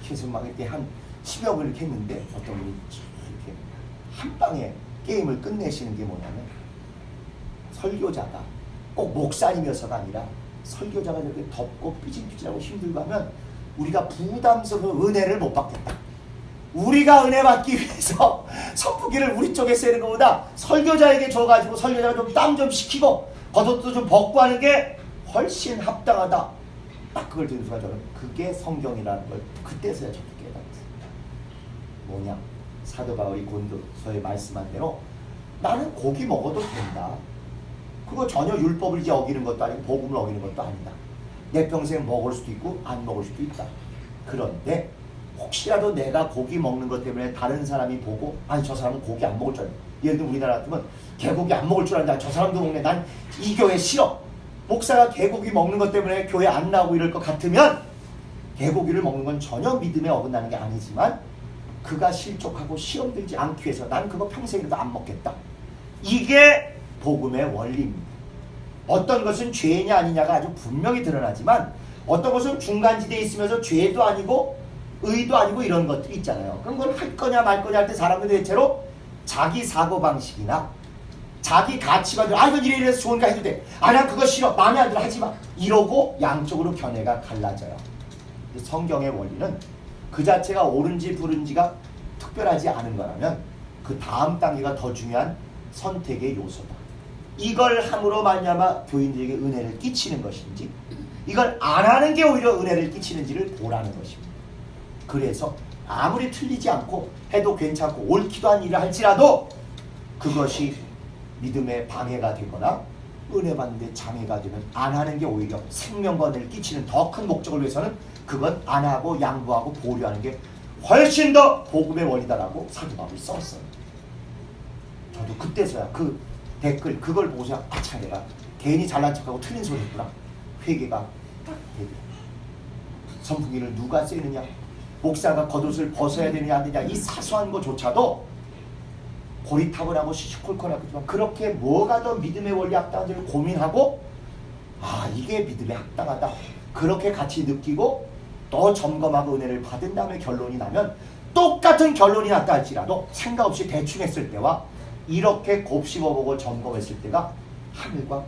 계속 막 이렇게 한 10여 분 이렇게 했는데 어떤 분이 이렇게 한 방에 게임을 끝내시는 게 뭐냐면 설교자가 꼭 목사님이어서가 아니라 설교자가 이렇게 덥고 삐질삐질하고 힘들고 하면 우리가 부담스러운 은혜를 못 받겠다. 우리가 은혜 받기 위해서 선풍기를 우리 쪽에 쓰는 것보다 설교자에게 줘가지고 설교자가 좀 땀 좀 식히고 겉옷도 좀 벗고 하는 게 훨씬 합당하다. 딱 그걸 듣는 순간 저는 그게 성경이라는 걸 그때서야 저도 깨달았어요. 뭐냐? 사도 바울이 고린도서에 말씀한 대로 나는 고기 먹어도 된다. 그거 전혀 율법을 이제 어기는 것도 아니고 복음을 어기는 것도 아니다. 내 평생 먹을 수도 있고 안 먹을 수도 있다. 그런데 혹시라도 내가 고기 먹는 것 때문에 다른 사람이 보고 아니 저 사람은 고기 안 먹을 줄 알아. 예를 들면 우리나라 같으면 개고기 안 먹을 줄 아는데 저 사람도 먹네. 난 이 교회 싫어. 목사가 개고기 먹는 것 때문에 교회 안 나오고 이럴 것 같으면 개고기를 먹는 건 전혀 믿음에 어긋나는 게 아니지만 그가 실족하고 시험 들지 않기 위해서 난 그거 평생이라도 안 먹겠다. 이게 복음의 원리입니다. 어떤 것은 죄냐 아니냐가 아주 분명히 드러나지만 어떤 것은 중간지대에 있으면서 죄도 아니고 의도 아니고 이런 것들이 있잖아요. 그런 걸 할 거냐 말 거냐 할 때 사람들이 대체로 자기 사고방식이나 자기 가치관들 이건 이래서 좋으니까 해도 돼. 난 그거 싫어. 마음에 안 들어. 하지 마. 이러고 양쪽으로 견해가 갈라져요. 성경의 원리는 그 자체가 옳은지 그른지가 특별하지 않은 거라면 그 다음 단계가 더 중요한 선택의 요소다. 이걸 함으로 말미암아 교인들에게 은혜를 끼치는 것인지 이걸 안 하는 게 오히려 은혜를 끼치는지를 보라는 것입니다. 그래서 아무리 틀리지 않고 해도 괜찮고 옳기도 한 일을 할지라도 그것이 믿음의 방해가 되거나 은혜 받는데 장애가 되면 안 하는 게 오히려 생명과 은혜를 끼치는 더 큰 목적을 위해서는 그건 안 하고 양보하고 보류하는 게 훨씬 더 복음의 원리다라고 사도 바울이 썼어요. 저도 그때서야 그 댓글 그걸 보고서 참 내가 괜히 잘난 척하고 틀린 소리 했구나. 회개가 딱 되더라. 선풍기를 누가 쐬느냐, 목사가 겉옷을 벗어야 되느냐 안 되느냐 이 사소한 것조차도 고리타분하고 시시콜콜하지만 그렇게 뭐가 더 믿음의 원리 합당한지를 고민하고 이게 믿음에 합당하다 그렇게 같이 느끼고 또 점검하고 은혜를 받은 다음에 결론이 나면 똑같은 결론이 났다 할지라도 생각 없이 대충 했을 때와 이렇게 곱씹어보고 점검했을 때가 하늘과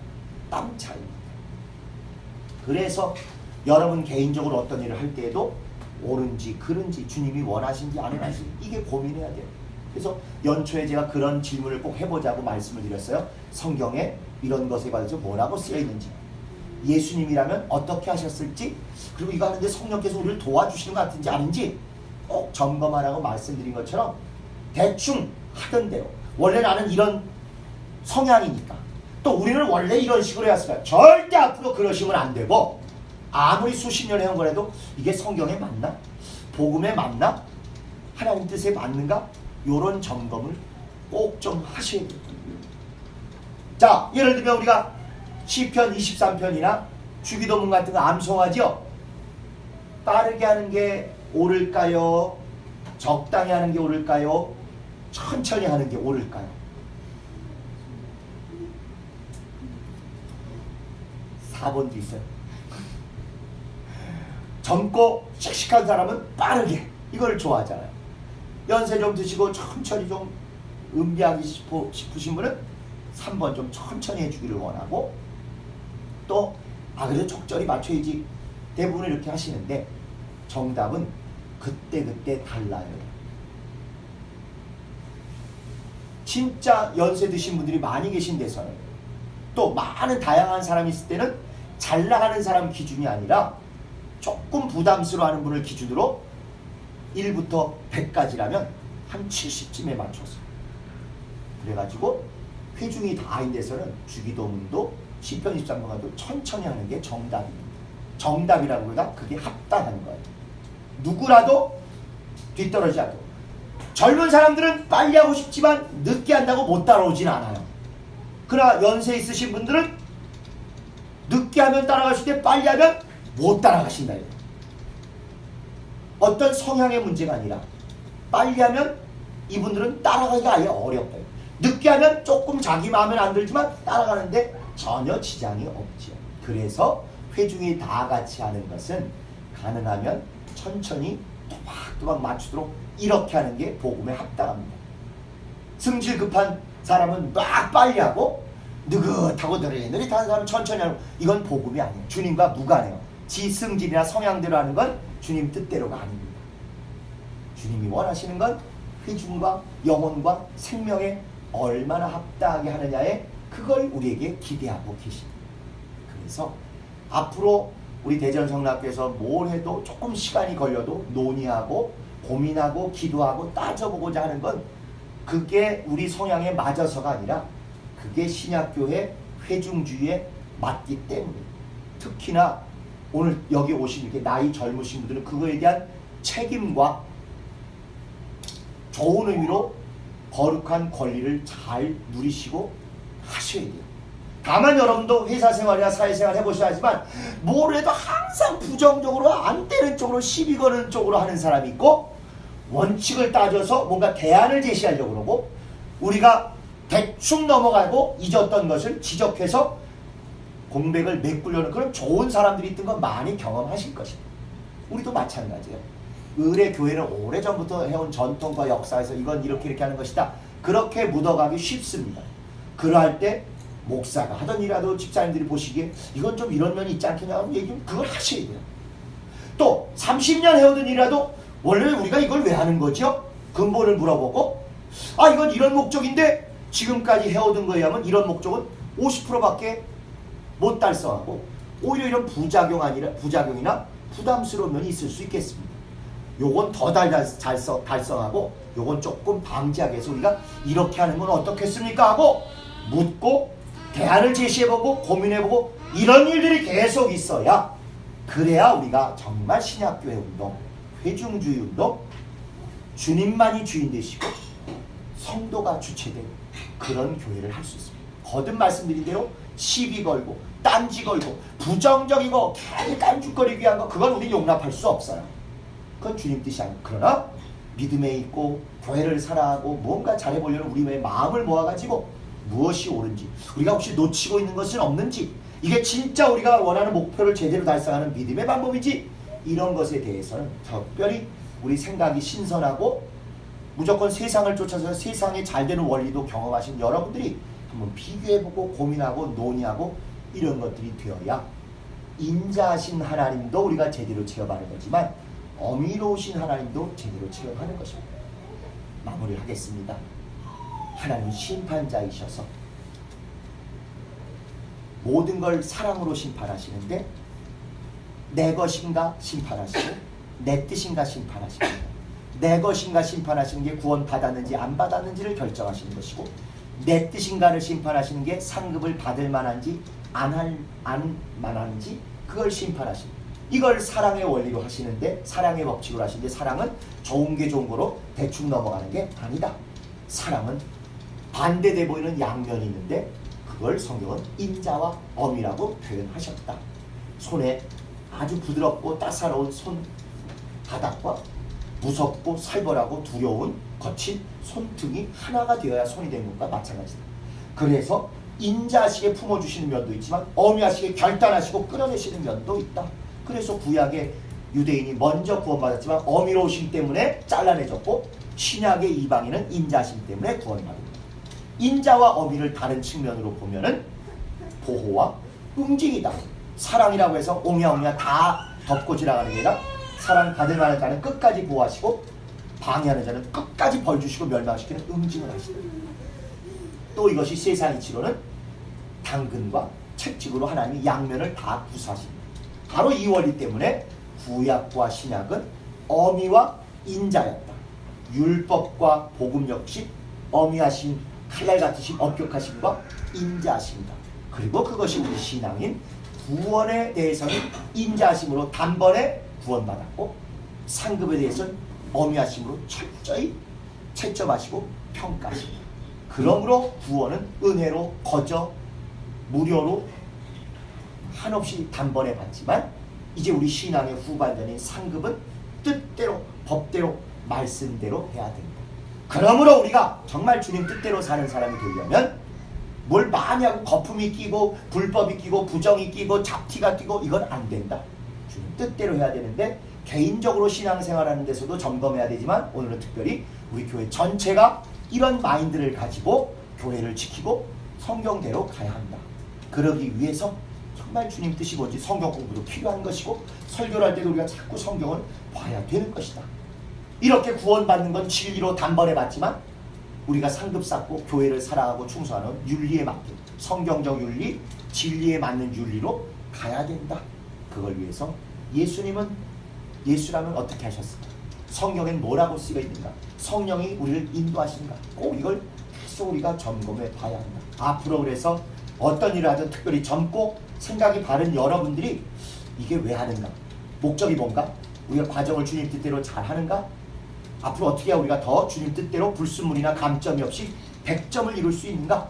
땅 차이입니다. 그래서 여러분 개인적으로 어떤 일을 할 때에도 옳은지 그른지 주님이 원하신지 안 원하신지 이게 고민해야 돼요. 그래서 연초에 제가 그런 질문을 꼭 해보자고 말씀을 드렸어요. 성경에 이런 것에 관해서 뭐라고 쓰여 있는지, 예수님이라면 어떻게 하셨을지, 그리고 이거 하는데 성령께서 우리를 도와주시는 것 같은지 아닌지 꼭 점검하라고 말씀드린 것처럼 대충 하던 대로 원래 나는 이런 성향이니까 또 우리는 원래 이런 식으로 했으니까 절대 앞으로 그러시면 안 되고 아무리 수십 년 해온 거라도 이게 성경에 맞나? 복음에 맞나? 하나님 뜻에 맞는가? 요런 점검을 꼭 좀 하셔야 돼요. 자, 예를 들면 우리가 시편 23편이나 주기도문 같은 거 암송하죠? 빠르게 하는 게 옳을까요? 적당히 하는 게 옳을까요? 천천히 하는 게 옳을까요? (4번도) 있어요. 젊고 씩씩한 사람은 빠르게 이걸 좋아하잖아요. 연세 좀 드시고 천천히 좀 음미하기 싶으신 분은 3번 좀 천천히 해주기를 원하고 또 그래도 적절히 맞춰야지 대부분 이렇게 하시는데 정답은 그때그때 달라요. 진짜 연세 드신 분들이 많이 계신 데서는 또 많은 다양한 사람이 있을 때는 잘 나가는 사람 기준이 아니라 조금 부담스러워하는 분을 기준으로 1부터 100까지라면 한 70쯤에 맞춰서 그래가지고 회중이 다인 데서는 주기도문도 시편 23편도 천천히 하는 게 정답입니다. 정답이라고 보다 그게 합당한 거예요. 누구라도 뒤떨어지지 않고 젊은 사람들은 빨리 하고 싶지만 늦게 한다고 못 따라오진 않아요. 그러나 연세 있으신 분들은 늦게 하면 따라가실 때 빨리 하면 못 따라가신다. 어떤 성향의 문제가 아니라 빨리 하면 이분들은 따라가기가 아예 어렵다. 늦게 하면 조금 자기 마음에 안 들지만 따라가는데 전혀 지장이 없죠. 그래서 회중이 다 같이 하는 것은 가능하면 천천히 또박또박 맞추도록 이렇게 하는 게 복음에 합당합니다. 승질 급한 사람은 막 빨리 하고 느긋하고 느릿느릿한 사람은 천천히 하고 이건 복음이 아니에요. 주님과 무관해요. 지 승질이나 성향대로 하는 건 주님 뜻대로가 아닙니다. 주님이 원하시는 건 회중과 영혼과 생명에 얼마나 합당하게 하느냐에 그걸 우리에게 기대하고 계십니다. 그래서 앞으로 우리 대전성락교에서 뭘 해도 조금 시간이 걸려도 논의하고 고민하고 기도하고 따져보고자 하는 건 그게 우리 성향에 맞아서가 아니라 그게 신약교회 회중주의에 맞기 때문에, 특히나 오늘 여기 오신 이렇게 나이 젊으신 분들은 그거에 대한 책임과 좋은 의미로 거룩한 권리를 잘 누리시고 하셔야 돼요. 다만 여러분도 회사 생활이나 사회생활 해보셔야 하지만 뭘 해도 항상 부정적으로 안 되는 쪽으로 시비 거는 쪽으로 하는 사람이 있고, 원칙을 따져서 뭔가 대안을 제시하려고 그러고, 우리가 대충 넘어가고 잊었던 것을 지적해서 공백을 메꾸려는 그런 좋은 사람들이 있던 건 많이 경험하실 것입니다. 우리도 마찬가지예요. 의례 교회는 오래전부터 해온 전통과 역사에서 이건 이렇게 하는 것이다, 그렇게 묻어가기 쉽습니다. 그러할 때 목사가 하던 일이라도 집사님들이 보시기에 이건 좀 이런 면이 있지 않겠냐고 얘기하면 그걸 하셔야 돼요. 또 30년 해오던 일이라도 원래 우리가 이걸 왜 하는 거죠? 근본을 물어보고, 아 이건 이런 목적인데 지금까지 해오던 거에 하면 이런 목적은 50%밖에 못 달성하고 오히려 이런 부작용이나 부담스러운 면이 있을 수 있겠습니다. 요건 더 달성하고 요건 조금 방지하기 위해서 우리가 이렇게 하는 건 어떻겠습니까? 하고 묻고 대안을 제시해보고 고민해보고 이런 일들이 계속 있어야, 그래야 우리가 정말 신약교회 운동, 회중주의 운동, 주님만이 주인 되시고 성도가 주체된 그런 교회를 할 수 있습니다. 거듭 말씀드린 대로 시비 걸고 딴지 걸고 부정적이고 괜히 깐죽거리기 위한 거, 그건 우리 용납할 수 없어요. 그건 주님 뜻이 아니에요. 그러나 믿음에 있고 교회를 사랑하고 뭔가 잘해보려는 우리의 마음을 모아가지고 무엇이 옳은지, 우리가 혹시 놓치고 있는 것은 없는지, 이게 진짜 우리가 원하는 목표를 제대로 달성하는 믿음의 방법이지, 이런 것에 대해서는 특별히 우리 생각이 신선하고 무조건 세상을 쫓아서 세상에 잘 되는 원리도 경험하신 여러분들이 한번 비교해보고 고민하고 논의하고 이런 것들이 되어야 인자하신 하나님도 우리가 제대로 체험하는 거지만 어미로우신 하나님도 제대로 체험하는 것입니다. 마무리를 하겠습니다. 하나님은 심판자이셔서 모든 걸 사랑으로 심판하시는데, 내 것인가 심판하시고 내 뜻인가 심판하십니다. 내 것인가 심판하시는 게 구원 받았는지 안 받았는지를 결정하시는 것이고, 내 뜻인가를 심판하시는 게 상급을 받을 만한지 안 만한지 그걸 심판하십니다. 이걸 사랑의 원리로 하시는데, 사랑의 법칙으로 하시는데, 사랑은 좋은 게 좋은 거로 대충 넘어가는 게 아니다. 사랑은 반대돼 보이는 양면이 있는데 그걸 성경은 인자와 엄이라고 표현하셨다. 손에 아주 부드럽고 따사로운 손바닥과 무섭고 살벌하고 두려운 거친 손등이 하나가 되어야 손이 되는 것과 마찬가지다. 그래서 인자하시게 품어주시는 면도 있지만 엄하시게 결단하시고 끌어내시는 면도 있다. 그래서 구약의 유대인이 먼저 구원받았지만 어미로우시기 때문에 잘라내졌고, 신약의 이방인은 인자하심 때문에 구원받습니다. 인자와 어미를 다른 측면으로 보면은 보호와 응징이다. 사랑이라고 해서 옹야옹야 다 덮고 지나가는 게 아니라, 사랑 받을 만한 자는 끝까지 보호하시고 방해하는 자는 끝까지 벌 주시고 멸망시키는 응징을 하시다. 또 이것이 세상 이치로는 당근과 채찍으로 하나님이 양면을 다 구사하십니다. 바로 이 원리 때문에 구약과 신약은 어미와 인자였다. 율법과 복음 역시 어미하신 칼날 같으신 엄격하심과 인자하심이다. 그리고 그것이 우리 신앙인 구원에 대해서는 인자하심으로 단번에 구원받았고, 상급에 대해서는 어미하심으로 철저히 채점하시고 평가하십니다. 그러므로 구원은 은혜로 거저 무료로 한없이 단번에 받지만, 이제 우리 신앙의 후반전인 상급은 뜻대로 법대로 말씀대로 해야 됩니다. 그러므로 우리가 정말 주님 뜻대로 사는 사람이 되려면 뭘 많이 하고 거품이 끼고 불법이 끼고 부정이 끼고 잡티가 끼고 이건 안 된다. 주님 뜻대로 해야 되는데, 개인적으로 신앙생활하는 데서도 점검해야 되지만 오늘은 특별히 우리 교회 전체가 이런 마인드를 가지고 교회를 지키고 성경대로 가야 한다. 그러기 위해서 정말 주님 뜻이 뭔지 성경 공부도 필요한 것이고, 설교를 할 때도 우리가 자꾸 성경을 봐야 되는 것이다. 이렇게 구원받는 건 진리로 단번에 받지만 우리가 상급 쌓고 교회를 사랑하고 충성하는 윤리에 맞게 성경적 윤리, 진리에 맞는 윤리로 가야 된다. 그걸 위해서 예수라면 어떻게 하셨을까? 성경엔 뭐라고 쓰여 있는가? 성령이 우리를 인도하시는가? 꼭 이걸 계속 우리가 점검해 봐야 한다. 앞으로 그래서 어떤 일을 하든 특별히 젊고 생각이 바른 여러분들이 이게 왜 하는가? 목적이 뭔가? 우리가 과정을 주님 뜻대로 잘 하는가? 앞으로 어떻게 해야 우리가 더 주님 뜻대로 불순물이나 감점이 없이 100점을 이룰 수 있는가?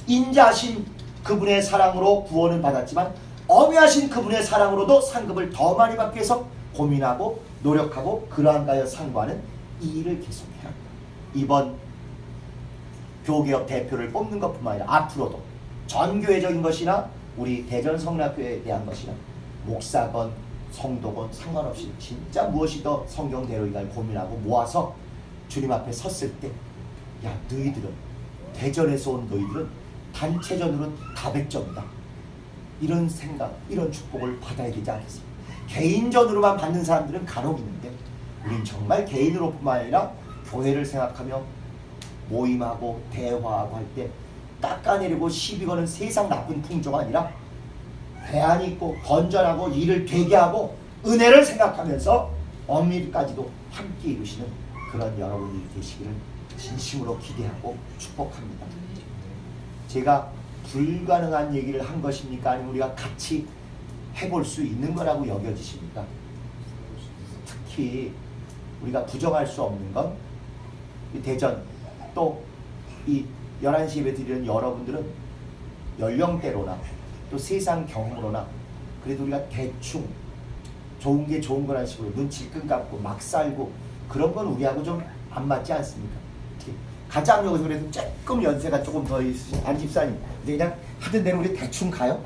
인자하신 그분의 사랑으로 구원을 받았지만 엄하신 그분의 사랑으로도 상급을 더 많이 받기 위해서 고민하고 노력하고 그러한 가여 상고하는 이 일을 계속해야 합니다. 이번 교개혁 대표를 뽑는 것뿐만 아니라 앞으로도 전교회적인 것이나 우리 대전성락교회에 대한 것이나 목사건 성도건 상관없이 진짜 무엇이 더 성경대로인가를 고민하고 모아서 주님 앞에 섰을 때 야 너희들은 대전에서 온 너희들은 단체전으로는 다 100점이다. 이런 생각, 이런 축복을 받아야 되지 않겠습니까? 개인전으로만 받는 사람들은 간혹 있는데 우린 정말 개인으로뿐만 아니라 교회를 생각하며 모임하고 대화하고 할 때 닦아내리고 시비 거는 세상 나쁜 풍조가 아니라 대안이 있고 건전하고 일을 되게 하고 은혜를 생각하면서 엄밀까지도 함께 이루시는 그런 여러분이 되시기를 진심으로 기대하고 축복합니다. 제가 불가능한 얘기를 한 것입니까? 아니면 우리가 같이 해볼 수 있는 거라고 여겨지십니까? 특히 우리가 부정할 수 없는 건 이 대전 또 이 11시 예배 드리는 여러분들은 연령대로나 또 세상 경험으로나 그래도 우리가 대충 좋은 게 좋은 거라는 식으로 눈 질끈 감고 막 살고 그런 건 우리하고 좀 안 맞지 않습니까? 가장 여기서 그래도 조금 연세가 조금 더 있으신 안집사님 근데 그냥 하던 대로 우리 대충 가요?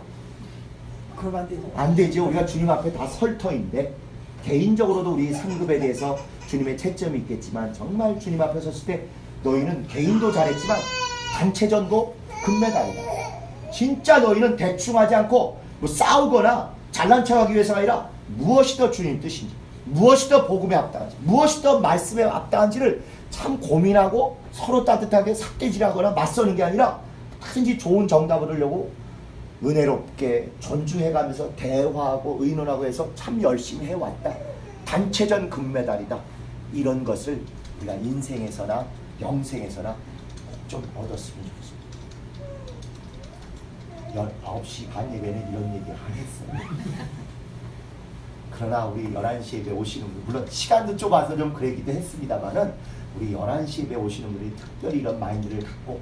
그러면 안 되죠. 안 되죠. 우리가 주님 앞에 다 설 터인데 개인적으로도 우리 상급에 대해서 주님의 채점이 있겠지만 정말 주님 앞에 섰을 때 너희는 개인도 잘했지만 단체전도 금메달이다. 진짜 너희는 대충 하지 않고 뭐 싸우거나 잘난 척하기 위해서가 아니라 무엇이 더 주님 뜻인지 무엇이 더 복음에 합당한지 무엇이 더 말씀에 합당한지를 참 고민하고 서로 따뜻하게 삭대질하거나 맞서는 게 아니라 뭐든지 좋은 정답을 얻으려고 은혜롭게 존중해가면서 대화하고 의논하고 해서 참 열심히 해왔다. 단체전 금메달이다. 이런 것을 우리가 인생에서나 영생에서나 꼭 좀 얻었으면 좋겠습니다. 9시 반 예배는 이런 얘기 안 했어요. 그러나 우리 11시 예배 오시는 분 물론 시간도 좁아서 좀 그랬기도 했습니다만은 우리 11시 예배 오시는 분들이 특별히 이런 마인드를 갖고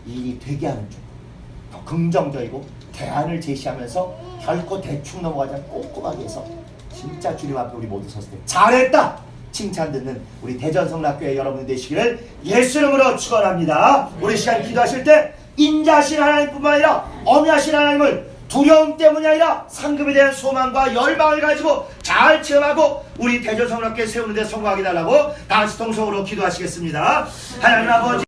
일이 되게 하는 쪽 더 긍정적이고 대안을 제시하면서 결코 대충 넘어가지 않고 꼼꼼하게 해서 진짜 주님 앞에 우리 모두 섰을 때 잘했다! 칭찬 듣는 우리 대전성락교회 여러분 되시기를 예수 이름으로 축원합니다. 우리 시간 기도하실 때 인자하신 하나님뿐만 아니라 엄하신 하나님을 두려움 때문이 아니라 상급에 대한 소망과 열망을 가지고 잘 체험하고 우리 대전성락교회 세우는 데 성공하게 달라고 다 같이 동성으로 기도하시겠습니다. 하나님 아버지